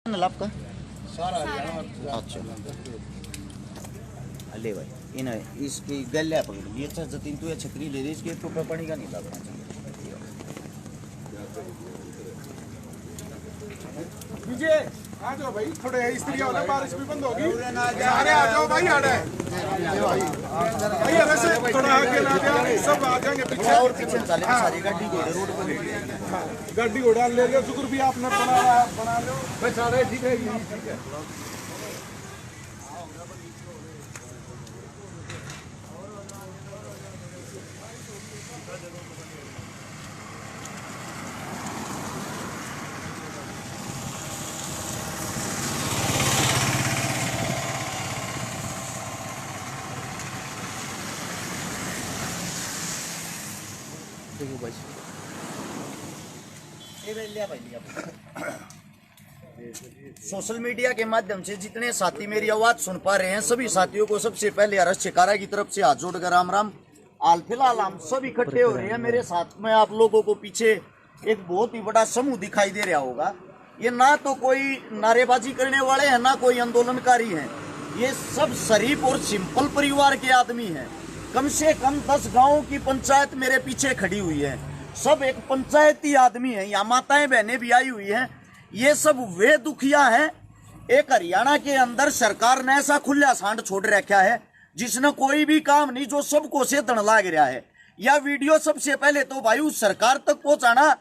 आपका सारा अच्छा ले भाई इन इसकी गले पकड़ ये अच्छा जतीन तू छतरी ले दे इसके तो पानी का नहीं लगना चाहिए। विजय आ जाओ भाई, थोड़े स्त्री वाला बारिश भी बंद होगी, अरे आ जाओ भाई, आ रहे भाई वैसे थोड़ा आगे ना जाए, सब आ जाएंगे पीछे और पीछे चले सारी गाड़ी घोड़े रोड पर गाड़ी घोड़ा ले लो, शुक्र भी आपने बना लो भाई, सारे ठीक है, ठीक है। सोशल मीडिया के माध्यम से जितने साथी मेरी आवाज सुन पा रहे हैं सभी साथियों को सबसे पहले अरस शिकारा की तरफ से हाथ जोड़कर राम राम। हाल फिलहाल हम सब इकट्ठे हो रहे हैं। मेरे साथ में आप लोगों को पीछे एक बहुत ही बड़ा समूह दिखाई दे रहा होगा। ये ना तो कोई नारेबाजी करने वाले हैं ना कोई आंदोलनकारी हैं, ये सब शरीफ और सिंपल परिवार के आदमी हैं। कम से कम 10 गाँव की पंचायत मेरे पीछे खड़ी हुई है, सब एक पंचायती आदमी है। यहाँ माताएं बहनें भी आई हुई हैं। ये सब वे दुखिया हैं। एक हरियाणा के अंदर सरकार ने ऐसा खुला सांड छोड़ रखा है जिसने कोई भी काम नहीं, जो सबको से दण लाग रहा है। यह वीडियो सबसे पहले तो भाई उस सरकार तक पहुंचाना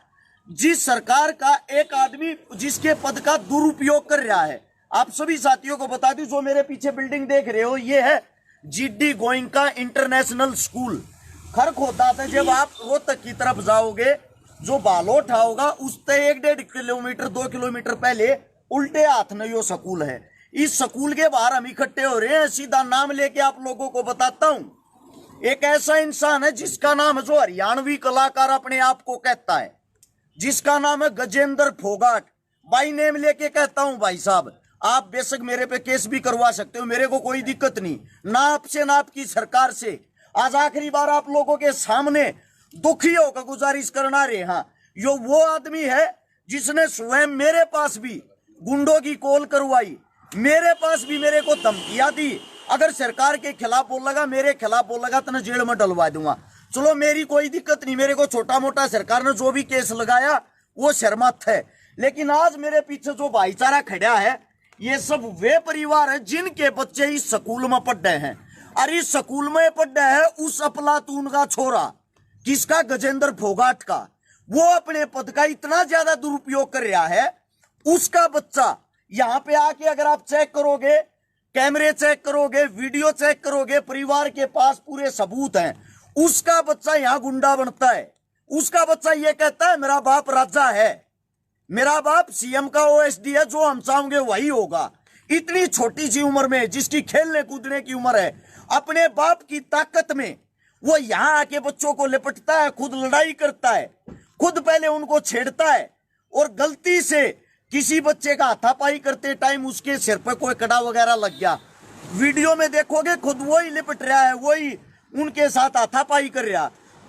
जिस सरकार का एक आदमी जिसके पद का दुरुपयोग कर रहा है। आप सभी साथियों को बता दूं, जो मेरे पीछे बिल्डिंग देख रहे हो ये है GD Goenka international school. Kharkhoda से जब आप रोहतक की तरफ जाओगे, जो बालोठा होगा उससे 1-1.5 किलोमीटर 2 किलोमीटर पहले उल्टे हाथ में यो स्कूल है। इस स्कूल के बाहर हम इकट्ठे हो रहे हैं। सीधा नाम लेके आप लोगों को बताता हूं। एक ऐसा इंसान है जिसका नाम है, जो हरियाणवी कलाकार अपने आप को कहता है, जिसका नाम है गजेंद्र फोगाट। बाई नेम लेके कहता हूं भाई साहब, आप बेशक मेरे पे केस भी करवा सकते हो, मेरे को कोई दिक्कत नहीं, ना आपसे ना आपकी सरकार से। आज आखिरी बार आप लोगों के सामने दुखी होकर गुजारिश करना रहे। हाँ, यो वो आदमी है जिसने स्वयं मेरे पास भी गुंडों की कॉल करवाई, मेरे पास भी मेरे को धमकियां दी, अगर सरकार के खिलाफ बोलेगा, मेरे खिलाफ बोलेगा तो जेल में डलवा दूंगा। चलो मेरी कोई दिक्कत नहीं, मेरे को छोटा मोटा सरकार ने जो भी केस लगाया वो शर्मत है। लेकिन आज मेरे पीछे जो भाईचारा खड़ा है, ये सब वे परिवार है जिनके बच्चे इस स्कूल में पढ़ रहे हैं। और इस स्कूल में पढ़ रहे है उस अफलातून का छोरा, किसका, गजेंद्र फोगाट का। वो अपने पद का इतना ज्यादा दुरुपयोग कर रहा है, उसका बच्चा यहाँ पे आके अगर आप चेक करोगे, कैमरे चेक करोगे, वीडियो चेक करोगे, परिवार के पास पूरे सबूत हैं, उसका बच्चा यहाँ गुंडा बनता है। उसका बच्चा ये कहता है मेरा बाप राजा है, मेरा बाप सीएम का ओएसडी है, जो हम चाहेंगे वही होगा। इतनी छोटी सी उम्र में, जिसकी खेलने कूदने की उम्र है, अपने बाप की ताकत में वो यहाँ आके बच्चों को लिपटता है, खुद लड़ाई करता है, खुद पहले उनको छेड़ता है। और गलती से किसी बच्चे का हाथापाई करते टाइम उसके सिर पर कोई कड़ा वगैरह लग गया, वीडियो में देखोगे खुद वही लिपट रहा है, वही उनके साथ हाथापाई कर रहा।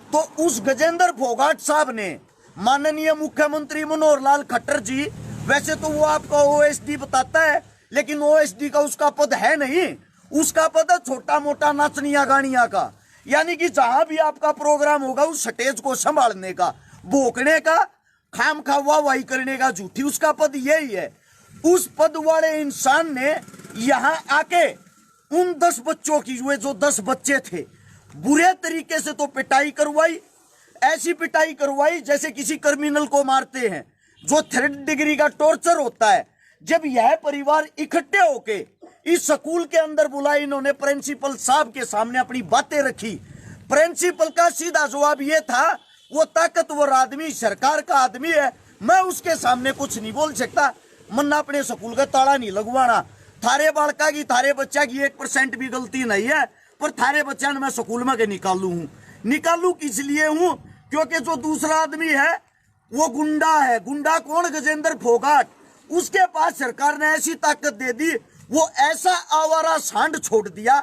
तो उस गजेंद्र फोगाट साहब ने माननीय मुख्यमंत्री मनोहर लाल खट्टर जी, वैसे तो वो आपका ओएसडी बताता है, लेकिन ओएसडी का उसका पद है नहीं, उसका पद है छोटा मोटा नाचनिया गानिया का। यानी कि जहां भी आपका प्रोग्राम होगा उस स्टेज को संभालने का, भोंकने का, खाम खा वाही करने का, झूठी, उसका पद यही है। उस पद वाले इंसान ने यहां आके उन 10 बच्चों की, वे जो 10 बच्चे थे, बुरे तरीके से तो पिटाई करवाई, ऐसी पिटाई करवाई जैसे किसी क्रिमिनल को मारते हैं, जो 3rd डिग्री का टॉर्चर होता है। जब यह परिवार इकट्ठे होके इस स्कूल के अंदर बुलाए, इन्होंने प्रिंसिपल साहब के सामने अपनी बातें रखी। प्रिंसिपल का सीधा जवाब ये था, वो ताकतवर आदमी सरकार का आदमी है, मैं उसके सामने कुछ नहीं बोल सकता, मन्ना अपने स्कूल का ताला नहीं लगवाना। थारे बालका की, थारे बच्चा की 1% भी गलती नहीं है, पर थारे बच्चा ने मैं स्कूल में के निकालू हूँ। निकालू किस लिए हूँ? क्योंकि जो दूसरा आदमी है वो गुंडा है। गुंडा कौन? गजेंद्र फोगाट। उसके पास सरकार ने ऐसी ताकत दे दी, वो ऐसा आवारा सांड छोड़ दिया,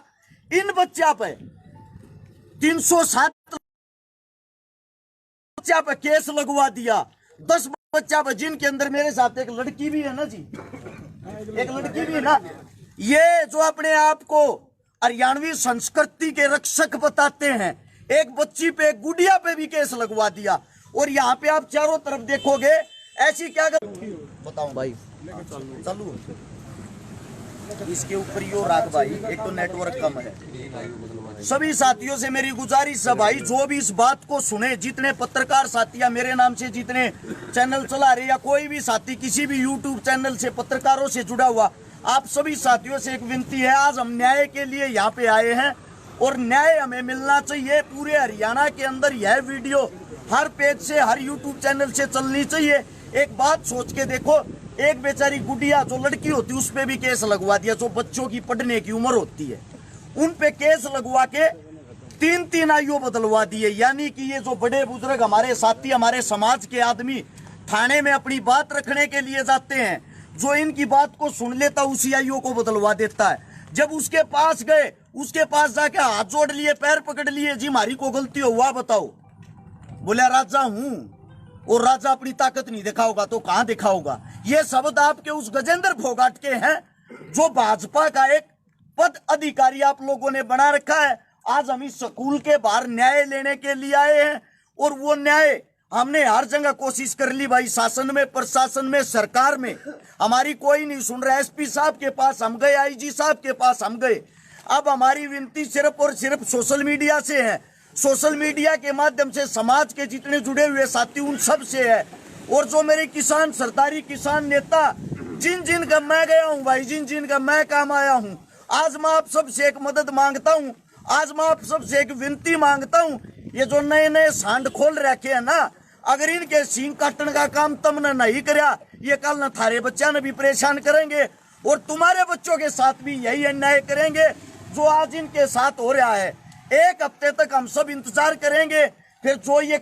इन बच्चा पे 307 बच्चा पे केस लगवा दिया, 10 बच्चा पे, जिनके अंदर मेरे साथ एक लड़की भी है ना जी। एक लड़की भी ना, ये जो अपने आप को हरियाणवी संस्कृति के रक्षक बताते हैं, एक बच्ची पे, एक गुड़िया पे भी केस लगवा दिया। और यहाँ पे आप चारों तरफ देखोगे ऐसी क्या बताऊं भाई, चलू इसके ऊपर यो राख भाई, एक तो नेटवर्क कम है। सभी साथियों से मेरी गुजारिश है भाई, जो भी इस बात को सुने, जितने पत्रकार साथी मेरे नाम से जितने चैनल चला रहे या कोई भी साथी किसी भी यूट्यूब चैनल से पत्रकारों से जुड़ा हुआ, आप सभी साथियों से एक विनती है, आज हम न्याय के लिए यहाँ पे आए हैं और न्याय हमें मिलना चाहिए। पूरे हरियाणा के अंदर यह वीडियो हर पेज से, हर यूट्यूब चैनल से चलनी चाहिए। एक बात सोच के देखो, एक बेचारी गुड़िया जो लड़की होती है उस पे भी केस लगवा दिया, जो बच्चों की पढ़ने की उम्र होती है उन पे केस लगवा के 3-3 आयु बदलवा दिए। यानी कि ये जो बड़े बुजुर्ग हमारे साथी, हमारे समाज के आदमी थाने में अपनी बात रखने के लिए जाते हैं, जो इनकी बात को सुन लेता उसी आयु को बदलवा देता है। जब उसके पास गए, उसके पास जाके हाथ जोड़ लिए, पैर पकड़ लिए, जी हमारी को गलती हुआ बताओ, बोले राजा हूं, और राजा अपनी ताकत नहीं दिखाओगा तो कहां दिखाओगा। ये शब्द आपके उस गजेंद्र फोगाट के हैं, जो भाजपा का एक पद अधिकारी आप लोगों ने बना रखा है। आज हम इस स्कूल के बाहर न्याय लेने के लिए आए हैं, और वो न्याय हमने हर जगह कोशिश कर ली भाई, शासन में, प्रशासन में, सरकार में, हमारी कोई नहीं सुन रहा। एसपी साहब के पास हम गए, आईजी साहब के पास हम गए। अब हमारी विनती सिर्फ और सिर्फ सोशल मीडिया से है, सोशल मीडिया के माध्यम से समाज के जितने जुड़े हुए साथी उन सब से है। और जो मेरे किसान, सरदारी किसान नेता, जिन जिन का मैं गया हूं भाई, जिन जिन का मैं काम आया हूं, आज मैं आप सबसे एक मदद मांगता हूं, आज मैं आप सबसे एक विनती मांगता हूं। ये जो नए नए सांड खोल रखे हैं ना, अगर इनके सींग काटने का काम तुमने नहीं कराया, ये कल न थारे बच्चा ने भी परेशान करेंगे और तुम्हारे बच्चों के साथ भी यही अन्याय करेंगे जो आज इनके साथ हो रहा है। एक हफ्ते तक हम सब इंतजार करेंगे, फिर जो ये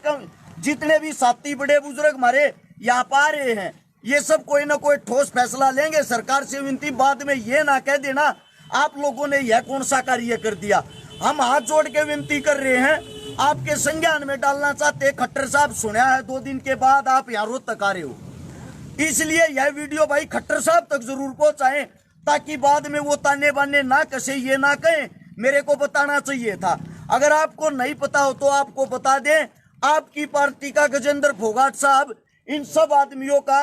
जितने भी साथी बड़े बुजुर्ग हमारे यहाँ पा रहे हैं, ये सब कोई ना कोई ठोस फैसला लेंगे। सरकार से विनती, बाद में ये ना कह देना आप लोगों ने यह कौन सा कार्य कर दिया। हम हाथ जोड़ के विनती कर रहे हैं, आपके संज्ञान में डालना चाहते। खट्टर साहब सुना है 2 दिन के बाद आप यहाँ रोज तक आ रहे हो, इसलिए यह वीडियो भाई खट्टर साहब तक जरूर पहुंचाएं, ताकि बाद में वो ताने बाने ना कसे, ये ना कहें मेरे को बताना चाहिए था। अगर आपको नहीं पता हो तो आपको बता दें, आपकी पार्टी का गजेंद्र फोगाट साहब इन सब आदमियों का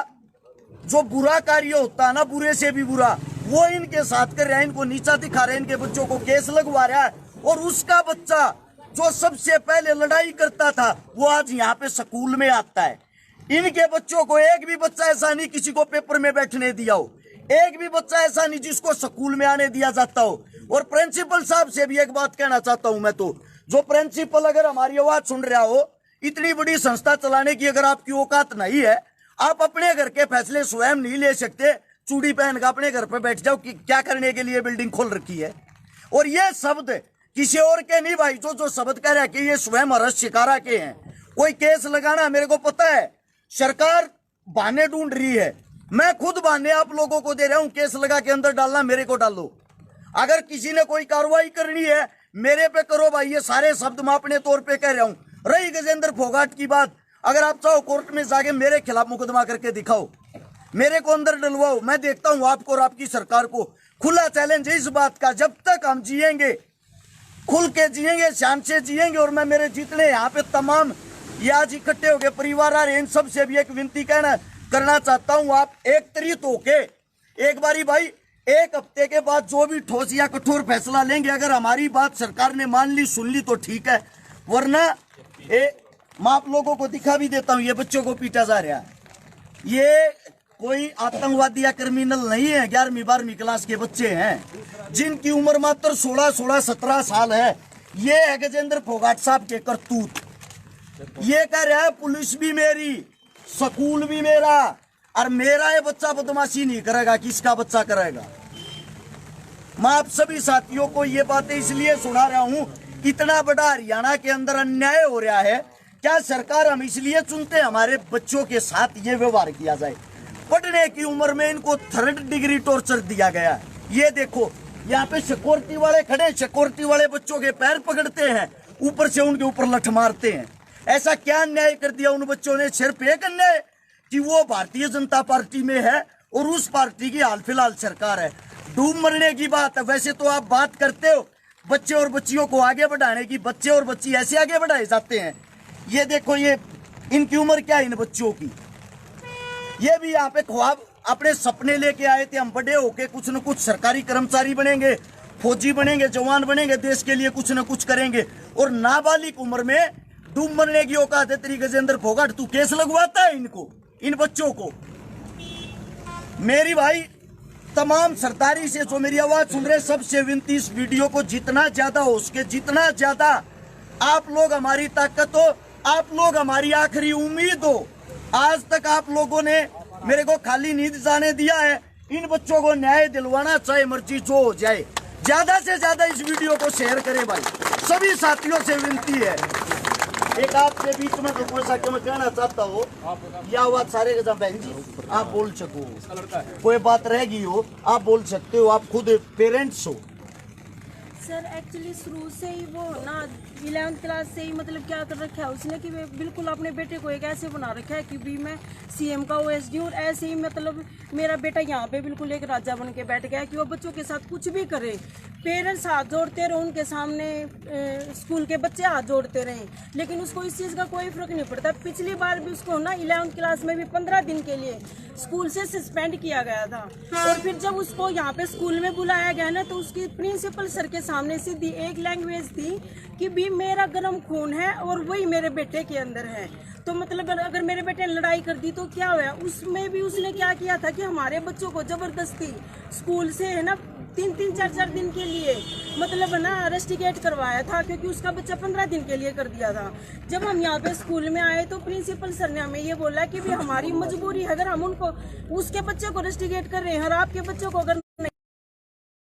जो बुरा कार्य होता है ना, बुरे से भी बुरा, वो इनके साथ कर रहा है, इनको नीचा दिखा रहा है, इनके बच्चों को केस लगवा रहा है। और उसका बच्चा जो सबसे पहले लड़ाई करता था वो आज यहाँ पे स्कूल में आता है। इनके बच्चों को एक भी बच्चा ऐसा नहीं किसी को पेपर में बैठने दिया हो, एक भी बच्चा ऐसा नहीं जिसको स्कूल में आने दिया जाता हो। और प्रिंसिपल साहब से भी एक बात कहना चाहता हूं मैं, तो जो प्रिंसिपल अगर हमारी आवाज सुन रहा हो, इतनी बड़ी संस्था चलाने की अगर आपकी औकात नहीं है, आप अपने घर के फैसले स्वयं नहीं ले सकते, चूड़ी पहन कर अपने घर पर बैठ जाओ कि क्या करने के लिए बिल्डिंग खोल रखी है। और ये शब्द किसी और के नहीं भाई, जो शब्द कह रहा है कि ये स्वयं हर्ष शिकारा के हैं। कोई केस लगाना, मेरे को पता है सरकार बहाने ढूंढ रही है, मैं खुद बहाने आप लोगों को दे रहा हूं। केस लगा के अंदर डालना, मेरे को डालो। अगर किसी ने कोई कार्रवाई करनी है मेरे पे करो भाई, ये सारे शब्द मैं अपने तौर पे कह रहा हूं। रही गजेंद्र फोगाट की बात, अगर आप चाहो कोर्ट में जाके मेरे खिलाफ मुकदमा करके दिखाओ, मेरे को अंदर डलवाओ, मैं देखता हूं आपको और आपकी सरकार को। खुला चैलेंज है इस बात का, जब तक हम जिएंगे, खुल के जिएंगे, शान से जिएंगे। और मैं मेरे जितने यहाँ पे तमाम ये आज इकट्ठे हो गए परिवार आ रहे हैं, इन सब से भी एक विनती करना चाहता हूँ, आप एक तरीत होके एक बारी भाई, एक हफ्ते के बाद जो भी ठोस या कठोर फैसला लेंगे, अगर हमारी बात सरकार ने मान ली, सुन ली तो ठीक है, वरना मैं आप लोगों को दिखा भी देता हूँ, ये बच्चों को पीटा जा रहा है। ये कोई आतंकवादी या क्रिमिनल नहीं है, 11वीं 12वीं क्लास के बच्चे हैं जिनकी उम्र मात्र 16, 17 साल है। ये है गजेंद्र फोगाट साहब के करतूत। ये कह रहा है पुलिस भी मेरी, स्कूल भी मेरा, और मेरा ये बच्चा बदमाशी नहीं करेगा, किसका बच्चा करेगा। मैं आप सभी साथियों को ये बातें इसलिए सुना रहा हूं, इतना बड़ा हरियाणा के अंदर अन्याय हो रहा है। क्या सरकार हम इसलिए चुनते हैं हमारे बच्चों के साथ ये व्यवहार किया जाए? पढ़ने की उम्र में इनको 3rd डिग्री टॉर्चर दिया गया है। ये देखो यहाँ पे सिक्योरिटी वाले खड़े, सिक्योरिटी वाले बच्चों के पैर पकड़ते हैं, ऊपर से उनके ऊपर लठ मारते हैं। ऐसा क्या अन्याय कर दिया उन बच्चों ने? सिर्फ एक अन्याय कि वो भारतीय जनता पार्टी में है और उस पार्टी की हाल फिलहाल सरकार है। डूब मरने की बात है। वैसे तो आप बात करते हो बच्चे और बच्चियों को आगे बढ़ाने की, बच्चे और बच्ची ऐसे आगे बढ़ाए जाते हैं। ये देखो, ये इनकी उम्र क्या है इन बच्चों की। ये भी यहाँ पे ख्वाब अपने सपने लेके आए थे, हम बड़े होके कुछ न कुछ सरकारी कर्मचारी बनेंगे, फौजी बनेंगे, जवान बनेंगे, देश के लिए कुछ न कुछ करेंगे। और नाबालिग उम्र में डूब मरने की औकात है तेरी गजेंद्र फोगाट। तू केस लगवाता है इनको, इन बच्चों को। मेरी भाई तमाम सरदारी से जो मेरी आवाज सुन रहे सबसे विनती, इस वीडियो को जितना ज्यादा हो सके, जितना ज्यादा आप लोग हमारी ताकत हो, आप लोग हमारी आखिरी उम्मीद हो। आज तक आप लोगों ने मेरे को खाली नींद जाने दिया है। इन बच्चों को न्याय दिलवाना, चाहे मर्जी जो हो जाए। ज्यादा से ज्यादा इस वीडियो को शेयर करें भाई, सभी साथियों से विनती है। एक आपके बीच में तो कोई सा मैं कहना चाहता हो, या आवाज सारे के साथ बहन जी आप बोल सको, कोई बात रहेगी हो आप बोल सकते हो, आप खुद पेरेंट्स हो। सर एक्चुअली शुरू से ही वो ना 11th क्लास से ही मतलब क्या कर रखा है उसने कि बिल्कुल अपने बेटे को एक ऐसे बना रखा है कि भी मैं सीएम का ओएसडी हूँ। और ऐसे ही मतलब मेरा बेटा यहाँ पे बिल्कुल एक राजा बन के बैठ गया कि वो बच्चों के साथ कुछ भी करे। पेरेंट्स हाथ जोड़ते रहे उनके सामने, स्कूल के बच्चे हाथ जोड़ते रहे, लेकिन उसको इस चीज़ का कोई फर्क नहीं पड़ता। पिछली बार भी उसको ना 11th क्लास में भी 15 दिन के लिए स्कूल से सस्पेंड किया गया था। और फिर जब उसको यहाँ पे स्कूल में बुलाया गया ना, तो उसकी प्रिंसिपल सर के सामने सीधी एक लैंग्वेज थी कि भी मेरा गर्म खून है और वही मेरे बेटे के अंदर है। तो मतलब अगर मेरे बेटे ने लड़ाई कर दी तो क्या हुआ। उसमें भी उसने क्या किया था कि हमारे बच्चों को जबरदस्ती स्कूल से है ना 3-3, 4-4 दिन के लिए मतलब है ना रस्टिकेट करवाया था, क्योंकि उसका बच्चा 15 दिन के लिए कर दिया था। जब हम यहाँ पे स्कूल में आए तो प्रिंसिपल सर ने हमें ये बोला कि भी हमारी मजबूरी है, अगर हम उनको उसके बच्चे को रस्टिकेट कर रहे हैं और आपके बच्चों को अगर नहीं,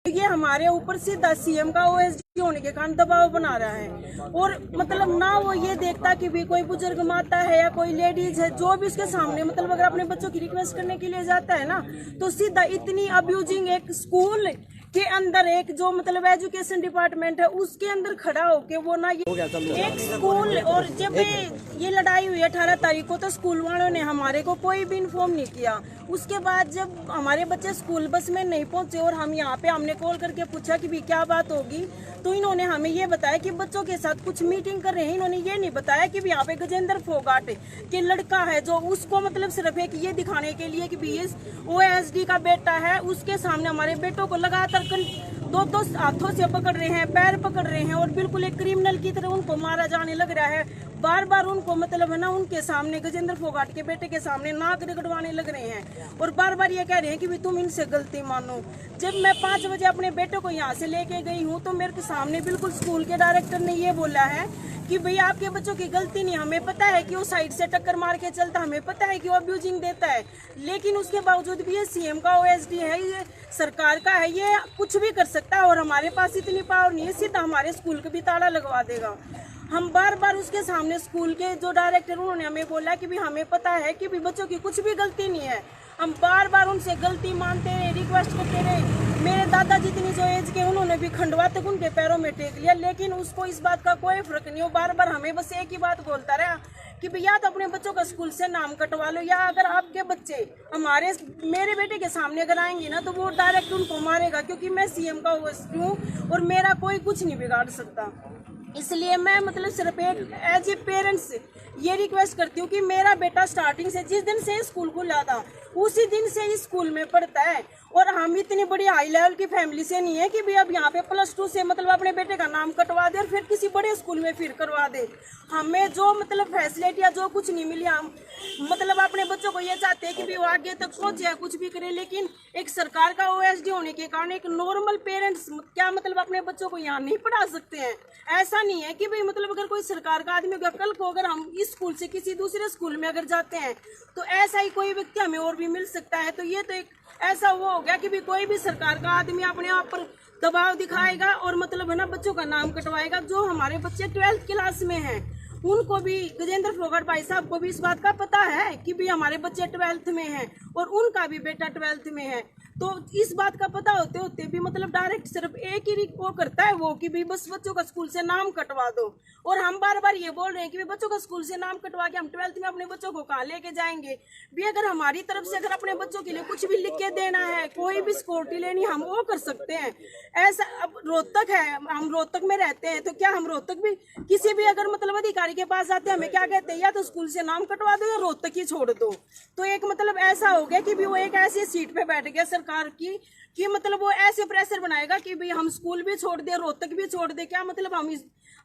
ये हमारे ऊपर सीधा सीएम का ओएसडी होने के कारण दबाव बना रहा है। और मतलब ना वो ये देखता कि भी कोई बुजुर्ग माता है या कोई लेडीज है जो भी उसके सामने मतलब अगर अपने बच्चों की रिक्वेस्ट करने के लिए जाता है ना, तो सीधा इतनी अब्यूजिंग एक स्कूल के अंदर एक जो मतलब एजुकेशन डिपार्टमेंट है उसके अंदर खड़ा होके वो ना ये एक स्कूल। और जब ये लड़ाई हुई 18 तारीख को तो स्कूल वालों ने हमारे को कोई भी इन्फॉर्म नहीं किया। उसके बाद जब हमारे बच्चे स्कूल बस में नहीं पहुंचे और हम यहाँ पे हमने कॉल करके पूछा कि भी क्या बात होगी, तो इन्होंने हमें ये बताया कि बच्चों के साथ कुछ मीटिंग कर रहे हैं। इन्होंने ये नहीं बताया कि यहाँ पे गजेंद्र फोगाट के लड़का है जो उसको मतलब सिर्फ एक ये दिखाने के लिए कि भी ये ओएसडी का बेटा है, उसके सामने हमारे बेटों को लगातार 2 हाथों से पकड़ रहे हैं, पैर पकड़ रहे हैं और बिल्कुल एक क्रिमिनल की तरह उनको मारा जाने लग रहा है। बार बार उनको मतलब है ना उनके सामने गजेंद्र फोगाट के बेटे के सामने नाक रगड़वाने लग रहे हैं और बार बार ये कह रहे हैं कि भी तुम इनसे गलती मानो। जब मैं 5 बजे अपने बेटे को यहाँ से लेके गई हूँ तो मेरे सामने बिल्कुल स्कूल के डायरेक्टर ने ये बोला है कि भैया आपके बच्चों की गलती नहीं, हमें पता है कि वो साइड से टक्कर मार के चलता, हमें पता है कि वो अब्यूजिंग देता है, लेकिन उसके बावजूद भी ये सीएम का ओएसडी है, ये सरकार का है, ये कुछ भी कर सकता है और हमारे पास इतनी पावर नहीं है, सीधा हमारे स्कूल को भी ताला लगवा देगा। हम बार बार उसके सामने स्कूल के जो डायरेक्टर उन्होंने हमें बोला कि भी हमें पता है कि भी बच्चों की कुछ भी गलती नहीं है। हम बार बार उनसे गलती मानते रहे, रिक्वेस्ट करते रहे। मेरे दादा जितनी जो एज के उन्होंने भी खंडवा तक उनके पैरों में टेक लिया, लेकिन उसको इस बात का कोई फर्क नहीं। वो बार बार हमें बस एक ही बात बोलता रहा कि भैया तो अपने बच्चों का स्कूल से नाम कटवा लो, या अगर आपके बच्चे मेरे बेटे के सामने अगर आएंगे ना तो वो डायरेक्ट उनको मारेगा, क्योंकि मैं सीएम का ओएसडी हूँ और मेरा कोई कुछ नहीं बिगाड़ सकता। इसलिए मैं मतलब सिर्फ एक एज ए पेरेंट्स ये रिक्वेस्ट करती हूँ कि मेरा बेटा स्टार्टिंग से जिस दिन से स्कूल खुला था उसी दिन से ही स्कूल में पढ़ता है और हम इतनी बड़ी हाई लेवल की फैमिली से नहीं है कि भी अब यहाँ पे +2 से मतलब अपने बेटे का नाम कटवा दे और फिर किसी बड़े स्कूल में फिर करवा दे। हमें जो मतलब फैसिलिटी या जो कुछ नहीं मिली, हम मतलब अपने बच्चों को ये चाहते हैं कि भी वो आगे तक पहुंचे, कुछ भी करे, लेकिन एक सरकार का ओएसडी होने के कारण एक नॉर्मल पेरेंट्स क्या मतलब अपने बच्चों को यहाँ नहीं पढ़ा सकते हैं। ऐसा नहीं है कि भाई मतलब अगर कोई सरकार का आदमी होगा, कल को अगर हम इस स्कूल से किसी दूसरे स्कूल में अगर जाते हैं तो ऐसा ही कोई व्यक्ति हमें और भी मिल सकता है। तो ये तो एक ऐसा वो हो गया कि भी कोई भी सरकार का आदमी अपने आप पर दबाव दिखाएगा और मतलब है ना बच्चों का नाम कटवाएगा। जो हमारे बच्चे 12th क्लास में हैं उनको भी गजेंद्र फोगाट भाई साहब को भी इस बात का पता है कि भी हमारे बच्चे 12th में हैं और उनका भी बेटा 12th में है। तो इस बात का पता होते होते भी मतलब डायरेक्ट सिर्फ एक ही वो करता है वो कि भी बस बच्चों का स्कूल से नाम कटवा दो। और हम बार बार ये बोल रहे हैं कि भी बच्चों का स्कूल से नाम कटवा के हम 12th में अपने बच्चों को कहाँ लेके जाएंगे। भी अगर हमारी तरफ से अगर अपने बच्चों के लिए कुछ भी लिख के देना है, कोई भी सिक्योरिटी लेनी, हम वो कर सकते हैं। ऐसा अब रोहतक है, हम रोहतक में रहते हैं, तो क्या हम रोहतक भी किसी भी अगर मतलब अधिकारी के पास आते हैं, हमें क्या कहते हैं, या तो स्कूल से नाम कटवा दो या रोहतक ही छोड़ दो। तो एक मतलब ऐसा हो गया कि भी वो एक ऐसी सीट पे बैठ गया सरकार की कि मतलब वो ऐसे प्रेशर बनाएगा कि भाई हम स्कूल भी छोड़ दे, रोहतक भी छोड़ दे, क्या मतलब हम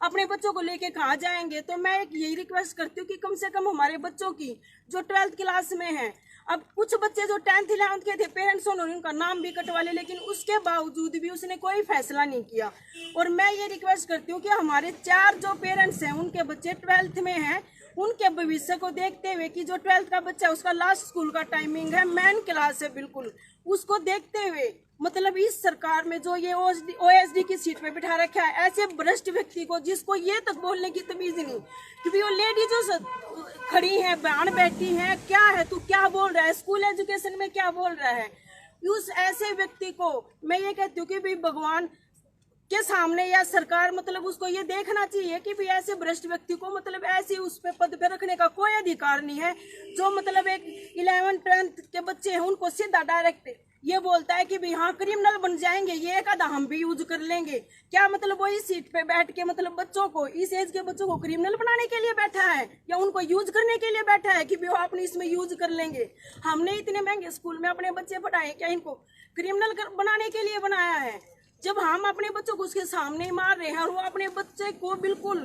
अपने बच्चों को लेके कहाँ जाएंगे। तो मैं एक यही रिक्वेस्ट करती हूँ कि कम से कम हमारे बच्चों की जो 12th क्लास में है, अब कुछ बच्चे जो 10th 11th के थे, पेरेंट्स उन्होंने उनका नाम भी कटवा लिया, लेकिन उसके बावजूद भी उसने कोई फैसला नहीं किया। और मैं ये रिक्वेस्ट करती हूँ कि हमारे 4 जो पेरेंट्स हैं उनके बच्चे 12th में हैं, उनके भविष्य को देखते हुए कि जो 12th का बच्चा है उसका लास्ट स्कूल का टाइमिंग है, मेन क्लास है, बिल्कुल उसको देखते हुए मतलब इस सरकार में जो ये OSD की सीट पे बिठा रखा है ऐसे भ्रष्ट व्यक्ति को, जिसको ये तक बोलने की तमीज नहीं, क्योंकि वो लेडी जो खड़ी है, बहन बैठी है, क्या है तू क्या बोल रहा है, स्कूल एजुकेशन में क्या बोल रहा है। उस ऐसे व्यक्ति को मैं ये कहती हूँ कि भाई भगवान के सामने या सरकार मतलब उसको ये देखना चाहिए कि भी ऐसे भ्रष्ट व्यक्ति को मतलब ऐसे उस पे पद पे रखने का कोई अधिकार नहीं है। जो मतलब एक 11th 12th के बच्चे हैं उनको सीधा डायरेक्ट ये बोलता है कि भी हाँ क्रिमिनल बन जाएंगे, ये एक आधा हम भी यूज कर लेंगे। क्या मतलब वो इस सीट पे बैठ के मतलब बच्चों को, इस एज के बच्चों को क्रिमिनल बनाने के लिए बैठा है या उनको यूज करने के लिए बैठा है कि भी वो अपने इसमें यूज कर लेंगे। हमने इतने महंगे स्कूल में अपने बच्चे पढ़ाए, क्या इनको क्रिमिनल बनाने के लिए बनाया है? जब हम अपने बच्चों को उसके सामने ही मार रहे हैं और वो अपने बच्चे को बिल्कुल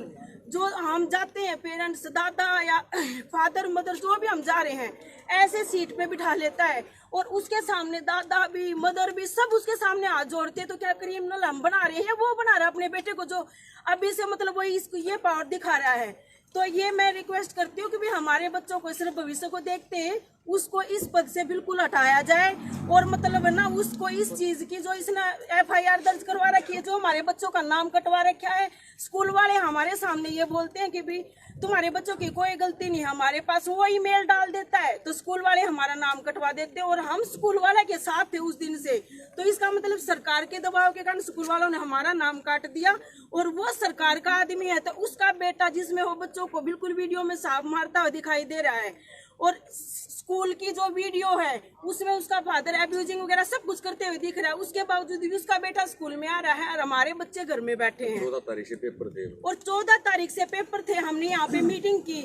जो हम जाते हैं पेरेंट्स, दादा या फादर मदर जो भी हम जा रहे हैं, ऐसे सीट पे बिठा लेता है और उसके सामने दादा भी मदर भी सब उसके सामने हाथ जोड़ते हैं। तो क्या क्रिमिनल हम बना रहे हैं या वो बना रहा है अपने बेटे को जो अभी से मतलब वही इसको ये पावर दिखा रहा है। तो ये मैं रिक्वेस्ट करती हूँ कि भी हमारे बच्चों को सिर्फ भविष्य को देखते हैं उसको इस पद से बिल्कुल हटाया जाए और मतलब ना उसको इस चीज की जो इसने FIR दर्ज करवा रखी है, जो हमारे बच्चों का नाम कटवा रखा है। स्कूल वाले हमारे सामने ये बोलते हैं कि भी तुम्हारे बच्चों की कोई गलती नहीं, हमारे पास वो ईमेल डाल देता है तो स्कूल वाले हमारा नाम कटवा देते हैं और हम स्कूल वाले के साथ थे उस दिन से। तो इसका मतलब सरकार के दबाव के कारण स्कूल वालों ने हमारा नाम काट दिया और वो सरकार का आदमी है तो उसका बेटा जिसमें वो बच्चों को बिल्कुल वीडियो में सांप मारता हुआ दिखाई दे रहा है और स्कूल की जो वीडियो है उसमें उसका फादर एब्यूजिंग वगैरह सब कुछ करते हुए दिख रहा है, उसके बावजूद भी उसका बेटा स्कूल में आ रहा है और हमारे बच्चे घर में बैठे हैं। 14 तारीख से पेपर थे और 14 तारीख से पेपर थे। हमने यहाँ पे मीटिंग की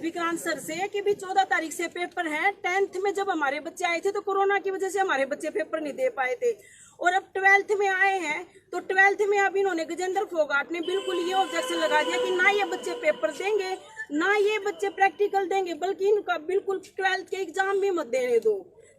विक्रांत सर से कि भी 14 तारीख से पेपर है। 10th में जब हमारे बच्चे आए थे तो कोरोना की वजह से हमारे बच्चे पेपर नहीं दे पाए थे और अब 12th में आए हैं तो 12th में अब इन्होंने गजेंद्र फोगाट ने बिल्कुल ये ऑब्जेक्शन लगा दिया कि ना ये बच्चे पेपर देंगे ना ये बच्चे प्रैक्टिकल देंगे, बल्कि इनका बिल्कुल 12th के एग्जाम भी मत देने दो।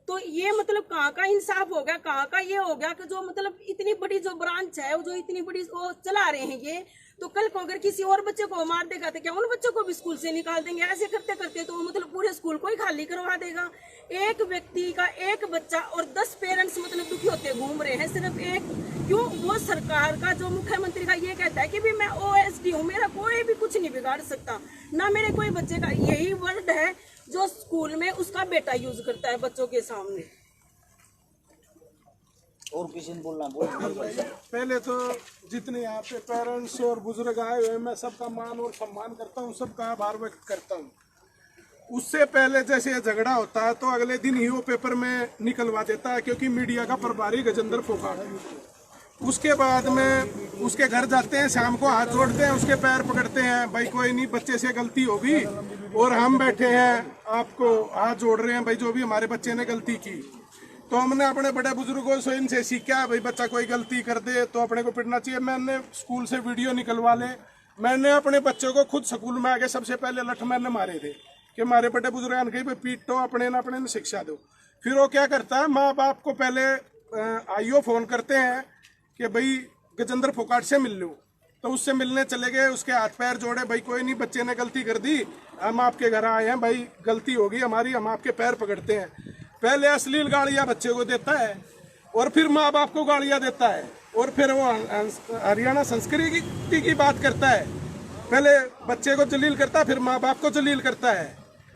तो ये मतलब कहाँ का इंसाफ हो गया, कहाँ का ये हो गया कि जो मतलब इतनी बड़ी जो ब्रांच है जो इतनी बड़ी वो चला रहे हैं ये, तो कल को अगर किसी और बच्चे को मार देगा तो क्या उन बच्चों को भी स्कूल से निकाल देंगे? ऐसे करते करते तो मतलब पूरे स्कूल को ही खाली करवा देगा। एक व्यक्ति का एक बच्चा और 10 पेरेंट्स मतलब दुखी होते घूम रहे हैं सिर्फ एक, क्यों? वो सरकार का जो मुख्यमंत्री का ये कहता है कि भी मैं OSD हूँ, मेरा कोई भी कुछ नहीं बिगाड़ सकता, ना मेरे कोई बच्चे का, यही वर्ड है जो स्कूल में उसका बेटा यूज करता है बच्चों के सामने। और किसी ने बोलना बोल। पहले तो जितने यहाँ पे पेरेंट्स और बुजुर्ग आए हुए मैं सबका मान और सम्मान करता हूँ, सबका आभार व्यक्त करता हूँ। उससे पहले जैसे झगड़ा होता है तो अगले दिन ही वो पेपर में निकलवा देता है क्योंकि मीडिया का प्रभारी गजेंद्र फोगाट है। उसके बाद में उसके घर जाते हैं, शाम को हाथ जोड़ते हैं, उसके पैर पकड़ते हैं, भाई कोई नहीं बच्चे से गलती होगी और हम बैठे हैं आपको हाथ जोड़ रहे हैं भाई जो भी हमारे बच्चे ने गलती की। तो हमने अपने बड़े बुजुर्गों से इनसे सीखा भाई बच्चा कोई गलती कर दे तो अपने को पिटना चाहिए। मैंने स्कूल से वीडियो निकलवा ले, मैंने अपने बच्चों को खुद स्कूल में आके सबसे पहले लठ मैंने मारे थे कि हमारे बड़े बुजुर्ग ने कही भाई पीटो अपने न शिक्षा दो। फिर वो क्या करता है, माँ बाप को पहले आईओ फोन करते हैं कि भाई गजेंद्र फोगाट से मिल लो, तो उससे मिलने चले गए, उसके हाथ पैर जोड़े, भाई कोई नहीं बच्चे ने गलती कर दी, हम आपके घर आए हैं, भाई गलती होगी हमारी, हम आपके पैर पकड़ते हैं। पहले अश्लील गालियाँ बच्चे को देता है और फिर माँ बाप को गालियाँ देता है और फिर वो हरियाणा संस्कृति की बात करता है। पहले बच्चे को जलील करता है फिर माँ बाप को जलील करता है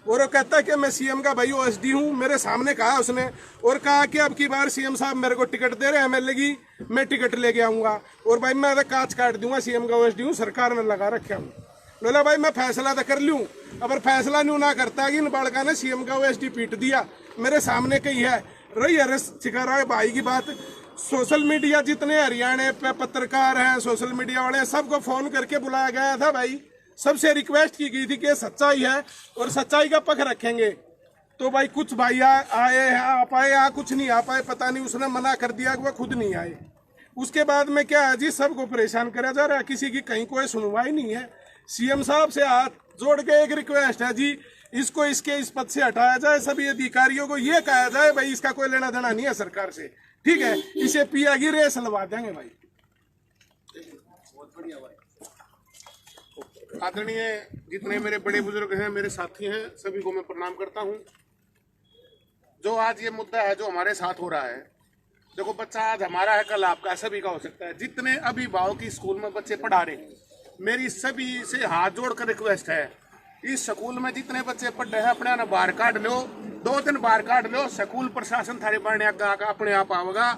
और वो कहता है कि मैं सीएम का भाई ओएसडी हूँ, मेरे सामने कहा उसने, और कहा कि अब की बार सीएम साहब मेरे को टिकट दे रहे हैं एमएलए की, मैं टिकट लेके आऊंगा और भाई मैं कांच काट दूंगा, सीएम का ओएसडी हूँ, सरकार ने लगा रखा हूँ। बोला भाई मैं फैसला तो कर लूँ, अगर फैसला नहीं ना करता कि इन बालका ने सीएम का ओएसडी पीट दिया, मेरे सामने कही है रही अरेस्ट छिका भाई की बात। सोशल मीडिया जितने हरियाणा पे पत्रकार हैं, सोशल मीडिया वाले हैं, सबको फोन करके बुलाया गया था भाई, सबसे रिक्वेस्ट की गई थी कि सच्चाई है और सच्चाई का पक्ष रखेंगे। तो भाई कुछ भाई आए हैं, आ पाए, या कुछ नहीं आ पाए, पता नहीं, उसने मना कर दिया कि वह खुद नहीं आए। उसके बाद में क्या है जी, सबको परेशान करा जा रहा है, किसी की कहीं कोई सुनवाई नहीं है। सीएम साहब से हाथ जोड़ के एक रिक्वेस्ट है जी, इसको इसके इस पद से हटाया जाए, सभी अधिकारियों को ये कहा जाए भाई इसका कोई लेना देना नहीं है सरकार से, ठीक है, इसे पिया की रेस लगा देंगे भाई। आदरणीय जितने मेरे बड़े बुजुर्ग हैं, मेरे साथी हैं, सभी को मैं प्रणाम करता हूं। जो आज ये मुद्दा है जो हमारे साथ हो रहा है, देखो बच्चा आज हमारा है, कल आपका, सभी का हो सकता है। जितने अभिभावक की स्कूल में बच्चे पढ़ा रहे हैं, मेरी सभी से हाथ जोड़कर रिक्वेस्ट है, इस स्कूल में जितने बच्चे पढ़ रहे हैं अपने ना बाहर काट लो, 2 दिन बाहर काट लो, स्कूल प्रशासन थारे बढ़ने अपने आप आवेगा।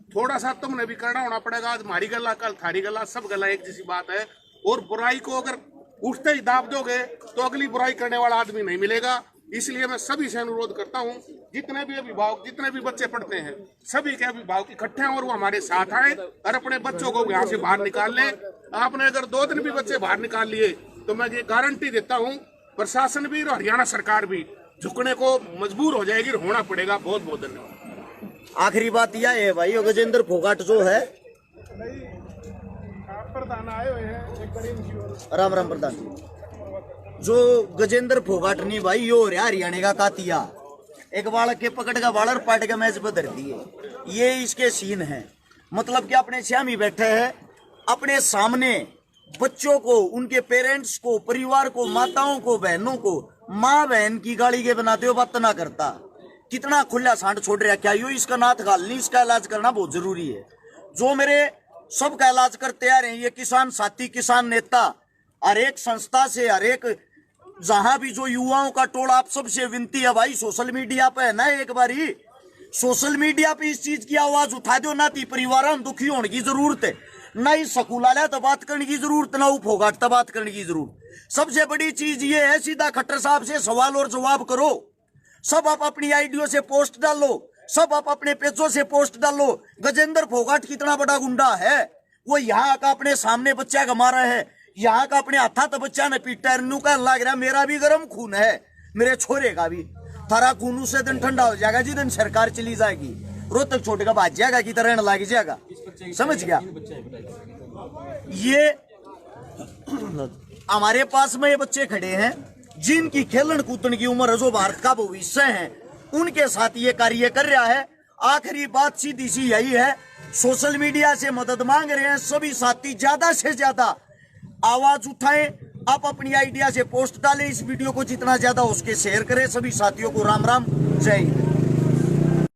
थोड़ा सा तुमने भी करना होना पड़ेगा, आज हमारी गला कल थारी गला, सब गला एक जैसी बात है। और बुराई को अगर उठते ही दाब दोगे तो अगली बुराई करने वाला आदमी नहीं मिलेगा। इसलिए मैं सभी से अनुरोध करता हूं, जितने भी अभिभावक, जितने भी बच्चे पढ़ते हैं, सभी के अभिभावक इकट्ठे हैं और वो हमारे साथ आए और अपने बच्चों को यहाँ से बाहर निकाल लें। आपने अगर 2 दिन भी बच्चे बाहर निकाल लिए तो मैं ये गारंटी देता हूँ, प्रशासन भी और हरियाणा सरकार भी झुकने को मजबूर हो जाएगी, होना पड़ेगा। बहुत बहुत धन्यवाद। आखिरी बात यह है भाई, गजेंद्र फोगाट जो है, प्रधान आए हुए हैं, एक बड़ी राम राम प्रधान जी, जो गजेंद्र फोगाट नहीं भाई, यो हरियाणा का कातिया, एक बालक के पकड़ का बालर पाट का मैच बदल दिए, ये इसके सीन है। मतलब कि अपने श्यामी बैठे हैं, अपने सामने बच्चों को, उनके पेरेंट्स को, परिवार को, माताओं को, बहनों को, माँ बहन की गाड़ी के बनाते हो बात ना करता। कितना खुला सांड छोड़ रहा, क्या यो इसका नाथ गाल नहीं, इसका इलाज करना बहुत जरूरी है। जो मेरे सबका इलाज करते आ रहे हैं, ये किसान साथी, किसान नेता, हर एक संस्था से, हर एक जहां भी जो युवाओं का टोला, आप सबसे विनती है भाई, सोशल मीडिया पे है ना, एक बारी सोशल मीडिया पे इस चीज की आवाज उठा दो ना, ती परिवार दुखी होने की जरूरत है ना, इस स्कूल वाले तो बात करने की जरूरत ना, फोगाट तो बात करने की जरूरत। सबसे बड़ी चीज ये है, सीधा खट्टर साहब से सवाल और जवाब करो। सब आप अपनी आईडियो से पोस्ट डालो, सब आप अपने पेजों से पोस्ट डालो। गजेंद्र फोगाट कितना बड़ा गुंडा है, वो यहाँ का अपने सामने बच्चा का मारा है, यहाँ का अपने हाथा तो बच्चा ने पीटा, नू का लग रहा मेरा भी गर्म खून है, मेरे छोरे का भी, थारा खून उसे दिन ठंडा हो जाएगा जिस सरकार चली जाएगी, रोहतक छोटे का भाज जाएगा कि तरह लग जाएगा, समझ गया। ये हमारे पास में ये बच्चे खड़े हैं जिनकी खेलन कूदन की उम्र है, जो भारत का भविष्य है, उनके साथ ये कार्य कर रहा है। आखिरी बात सीधी सी यही है, सोशल मीडिया से मदद मांग रहे हैं सभी साथी, ज्यादा से ज्यादा आवाज उठाएं, आप अपनी आइडिया से पोस्ट डालें, इस वीडियो को जितना ज्यादा हो सके शेयर करें। सभी साथियों को राम राम, जय हिंद।